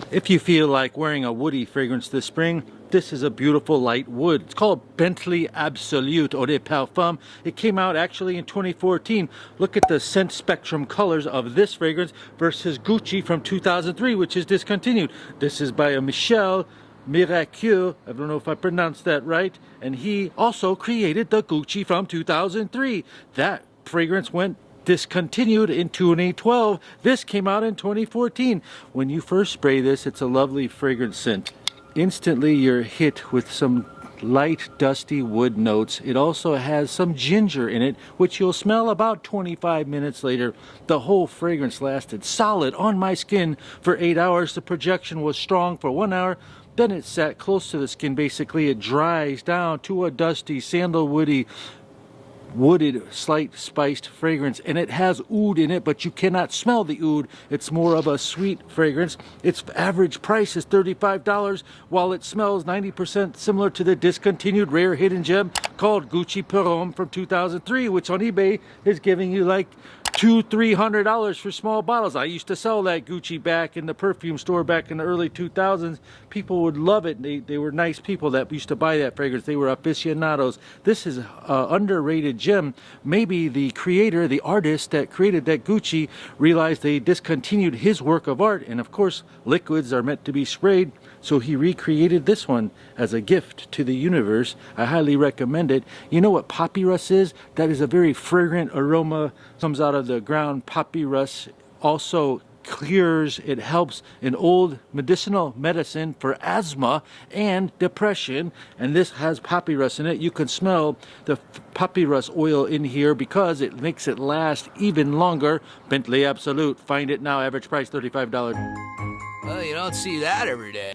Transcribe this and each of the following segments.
If you feel like wearing a woody fragrance this spring, this is a beautiful light wood. It's called Bleu Absolu Eau de Parfum. It came out actually in 2014. Look at the scent spectrum colors of this fragrance versus Gucci from 2003, which is discontinued. This is by a Michel Miracle, I don't know if I pronounced that right, and he also created the Gucci from 2003. That fragrance went discontinued in 2012. This came out in 2014. When you first spray this, it's a lovely fragrance scent. Instantly you're hit with some light dusty wood notes. It also has some ginger in it, which you'll smell about 25 minutes later. The whole fragrance lasted solid on my skin for 8 hours. The projection was strong for 1 hour. Then it sat close to the skin. Basically it dries down to a dusty sandalwoody wooded slight spiced fragrance, and it has oud in it, but you cannot smell the oud. It's more of a sweet fragrance. Its average price is $35, while it smells 90% similar to the discontinued rare hidden gem called Gucci Homme from 2003, which on eBay is giving you like $200-300 for small bottles. I used to sell that Gucci back in the perfume store back in the early 2000s. People would love it. They were nice people that used to buy that fragrance. They were aficionados. This is an underrated gem. Maybe the creator, the artist that created that Gucci realized they discontinued his work of art, and of course liquids are meant to be sprayed, so he recreated this one as a gift to the universe. I highly recommend it. You know what papyrus is? That is a very fragrant aroma, comes out of the ground. Papyrus also cures, it helps in old medicinal medicine for asthma and depression, and this has papyrus in it. You can smell the papyrus oil in here because it makes it last even longer. Bleu Absolu, find it now, average price $35. Well, you don't see that every day.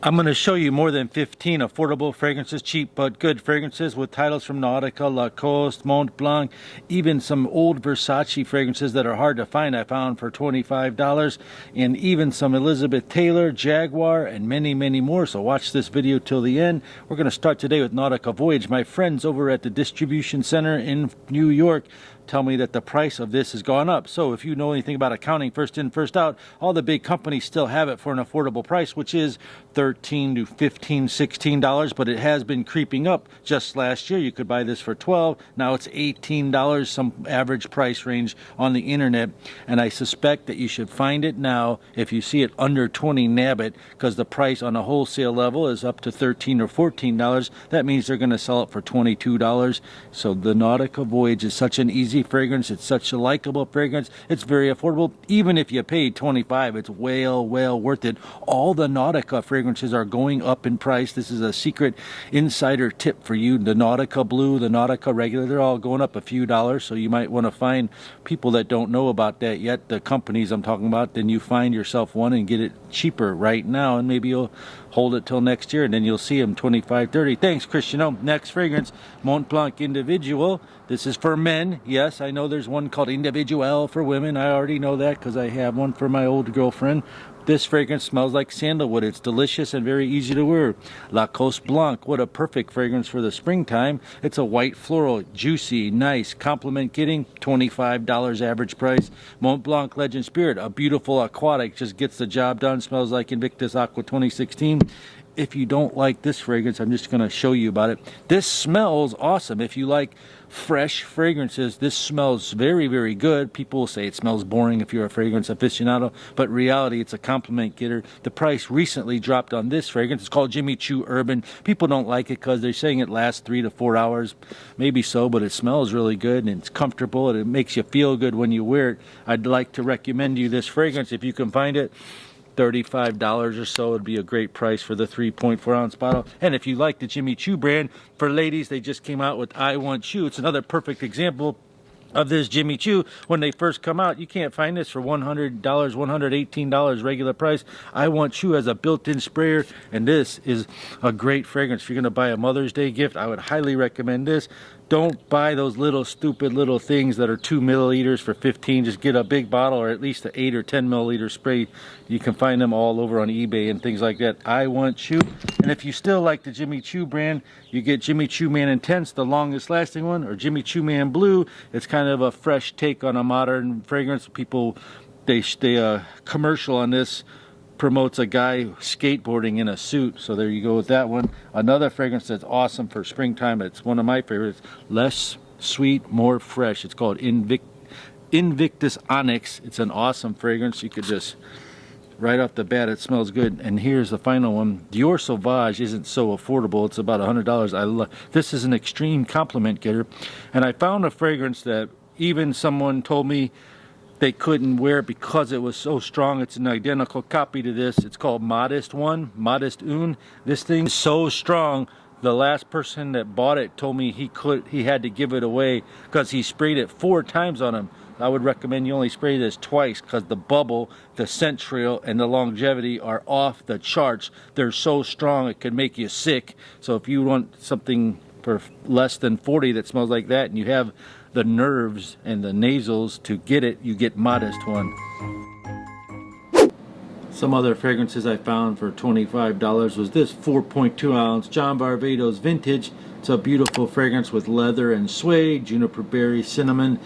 I'm going to show you more than 15 affordable fragrances, cheap but good fragrances with titles from Nautica, Lacoste, Mont Blanc, even some old Versace fragrances that are hard to find. I found for $25, and even some Elizabeth Taylor, Jaguar, and many, many more. So watch this video till the end. We're going to start today with Nautica Voyage. My friends over at the distribution center in New York tell me that the price of this has gone up. So if you know anything about accounting, first in, first out, all the big companies still have it for an affordable price, which is $13 to $15, $16, but it has been creeping up. Just last year you could buy this for $12. Now it's $18, some average price range on the internet, and I suspect that you should find it now. If you see it under $20, nab it, because the price on a wholesale level is up to $13 or $14. That means they're going to sell it for $22. So the Nautica Voyage is such an easy fragrance. It's such a likable fragrance. It's very affordable. Even if you pay $25, it's well worth it. All the Nautica fragrances are going up in price. This is a secret insider tip for you. The Nautica Blue, the Nautica Regular, they're all going up a few dollars, so you might want to find people that don't know about that yet, the companies I'm talking about. Then you find yourself one and get it cheaper right now, and maybe you'll hold it till next year, and then you'll see them $25, $30. Thanks, Christian. Next fragrance, Mont Blanc Individual. This is for men. Yes, I know there's one called Individual for women. I already know that because I have one for my old girlfriend. This fragrance smells like sandalwood. It's delicious and very easy to wear. Lacoste Blanc, what a perfect fragrance for the springtime. It's a white floral, juicy, nice, compliment getting, $25 average price. Mont Blanc Legend Spirit, a beautiful aquatic, just gets the job done, smells like Invictus Aqua 2016. If you don't like this fragrance, I'm just going to show you about it. This smells awesome. If you like fresh fragrances, this smells very good. People will say it smells boring if you're a fragrance aficionado, but in reality, it's a compliment getter. The price recently dropped on this fragrance. It's called Jimmy Choo Urban. People don't like it because they're saying it lasts 3 to 4 hours. Maybe so, but it smells really good, and it's comfortable, and it makes you feel good when you wear it. I'd like to recommend you this fragrance if you can find it. $35 or so would be a great price for the 3.4 ounce bottle. And if you like the Jimmy Choo brand, for ladies, they just came out with I Want Choo. It's another perfect example of this Jimmy Choo. When they first come out, you can't find this for $100, $118 regular price. I Want Choo has a built-in sprayer, and this is a great fragrance. If you're going to buy a Mother's Day gift, I would highly recommend this. Don't buy those little stupid little things that are 2 milliliters for $15. Just get a big bottle, or at least an 8 or 10 milliliter spray. You can find them all over on eBay and things like that. I Want Choo. And if you still like the Jimmy Choo brand, you get Jimmy Choo Man Intense, the longest lasting one, or Jimmy Choo Man Blue. It's kind of a fresh take on a modern fragrance. People, they commercial on this promotes a guy skateboarding in a suit. So there you go with that one. Another fragrance that's awesome for springtime. It's one of my favorites. Less sweet, more fresh. It's called Invictus Onyx. It's an awesome fragrance. You could just, right off the bat, it smells good. And here's the final one. Dior Sauvage isn't so affordable. It's about $100. This is an extreme compliment getter. And I found a fragrance that even someone told me they couldn't wear it because it was so strong. It's an identical copy to this. It's called Modest One, Modest Un. This thing is so strong. The last person that bought it told me he had to give it away because he sprayed it 4 times on him. I would recommend you only spray this twice because the bubble, the scent trail, and the longevity are off the charts. They're so strong it could make you sick. So if you want something for less than 40 that smells like that, and you have the nerves and the nasals to get it, you get Modest One. Some other fragrances I found for $25 was this 4.2 ounce John Varvatos Vintage. It's a beautiful fragrance with leather and suede, juniper berry, cinnamon.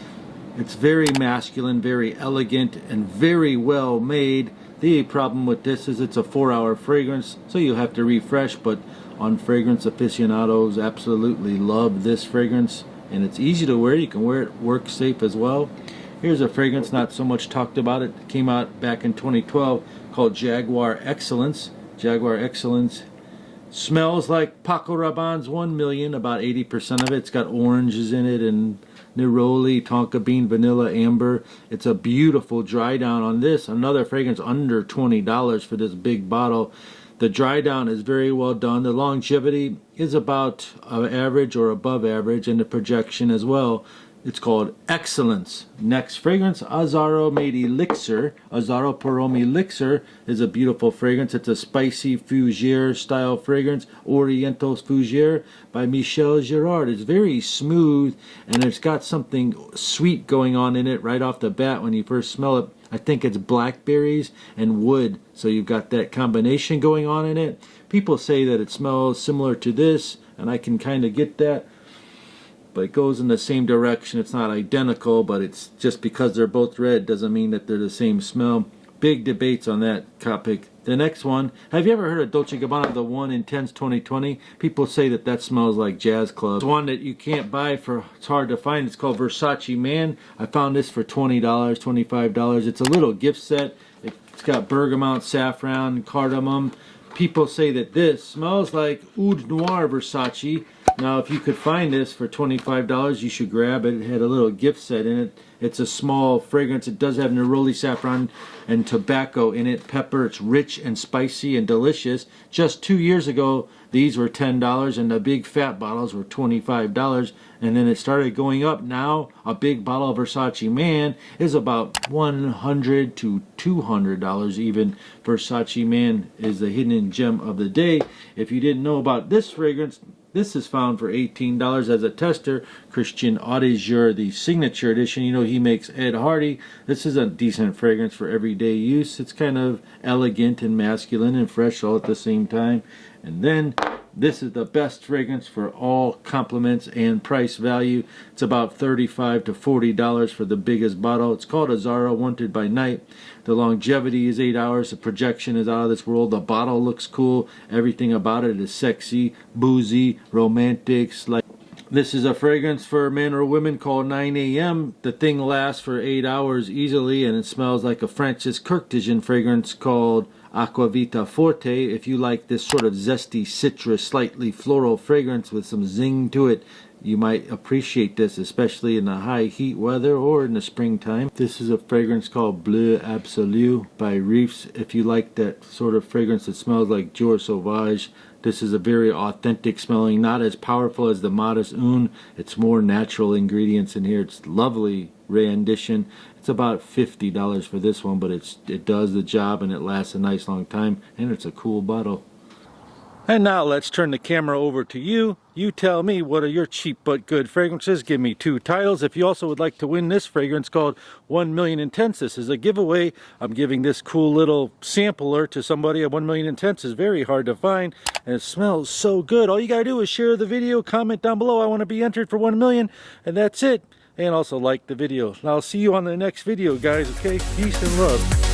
It's very masculine, very elegant, and very well made. The problem with this is it's a 4-hour fragrance, so you'll have to refresh, but on fragrance aficionados absolutely love this fragrance, and it's easy to wear. You can wear it work safe as well. Here's a fragrance not so much talked about. It came out back in 2012 called Jaguar Excellence. Jaguar Excellence smells like Paco Rabanne's 1 Million, about 80% of it. It's got oranges in it and neroli, tonka bean, vanilla, amber. It's a beautiful dry down on this. Another fragrance under $20 for this big bottle. The dry down is very well done. The longevity is about average or above average, and the projection as well. It's called Excellence. Next fragrance, Azzaro made Elixir. Azzaro Parome Elixir is a beautiful fragrance. It's a spicy fougere style fragrance, Oriental Fougere by Michel Girard. It's very smooth, and it's got something sweet going on in it right off the bat when you first smell it. I think it's blackberries and wood, so you've got that combination going on in it. People say that it smells similar to this, and I can kind of get that. But it goes in the same direction. It's not identical, but it's just because they're both red doesn't mean that they're the same smell. Big debates on that topic. The next one, have you ever heard of Dolce & Gabbana, the One Intense 2020? People say that that smells like jazz club. It's one that you can't buy for, it's hard to find. It's called Versace Man. I found this for $20, $25. It's a little gift set. It's got bergamot, saffron, cardamom. People say that this smells like Oud Noir Versace. Now, if you could find this for $25, you should grab it. It had a little gift set in it. It's a small fragrance. It does have neroli, saffron, and tobacco in it. Pepper. It's rich and spicy and delicious. Just 2 years ago, these were $10, and the big fat bottles were $25. And then it started going up. Now, a big bottle of Versace Man is about $100 to $200 even. Versace Man is the hidden gem of the day. If you didn't know about this fragrance, this is found for $18 as a tester. Christian Audigier, the signature edition. You know he makes Ed Hardy. This is a decent fragrance for everyday use. It's kind of elegant and masculine and fresh all at the same time. And then this is the best fragrance for all compliments and price value. It's about $35 to $40 for the biggest bottle. It's called Azzaro Wanted by Night. The longevity is 8 hours. The projection is out of this world. The bottle looks cool. Everything about it is sexy, boozy, romantic. This is a fragrance for men or women called 9 a.m. The thing lasts for 8 hours easily, and it smells like a Francis Kurkdjian fragrance called Aquavita Forte. If you like this sort of zesty citrus, slightly floral fragrance with some zing to it, you might appreciate this, especially in the high heat weather or in the springtime. This is a fragrance called Bleu Absolu by Reefs. If you like that sort of fragrance that smells like Dior Sauvage, this is a very authentic smelling, not as powerful as the Modest Un. It's more natural ingredients in here. It's lovely rendition. It's about $50 for this one, but it does the job and it lasts a nice long time, and it's a cool bottle. And now let's turn the camera over to you. You tell me, what are your cheap but good fragrances? Give me 2 titles. If you also would like to win this fragrance called 1 Million Intense, this is a giveaway. I'm giving this cool little sampler to somebody. A 1 Million Intense is very hard to find, and it smells so good. All you gotta do is share the video, comment down below, I want to be entered for 1 million, and that's it. And also like the video. And I'll see you on the next video, guys, okay? Peace and love.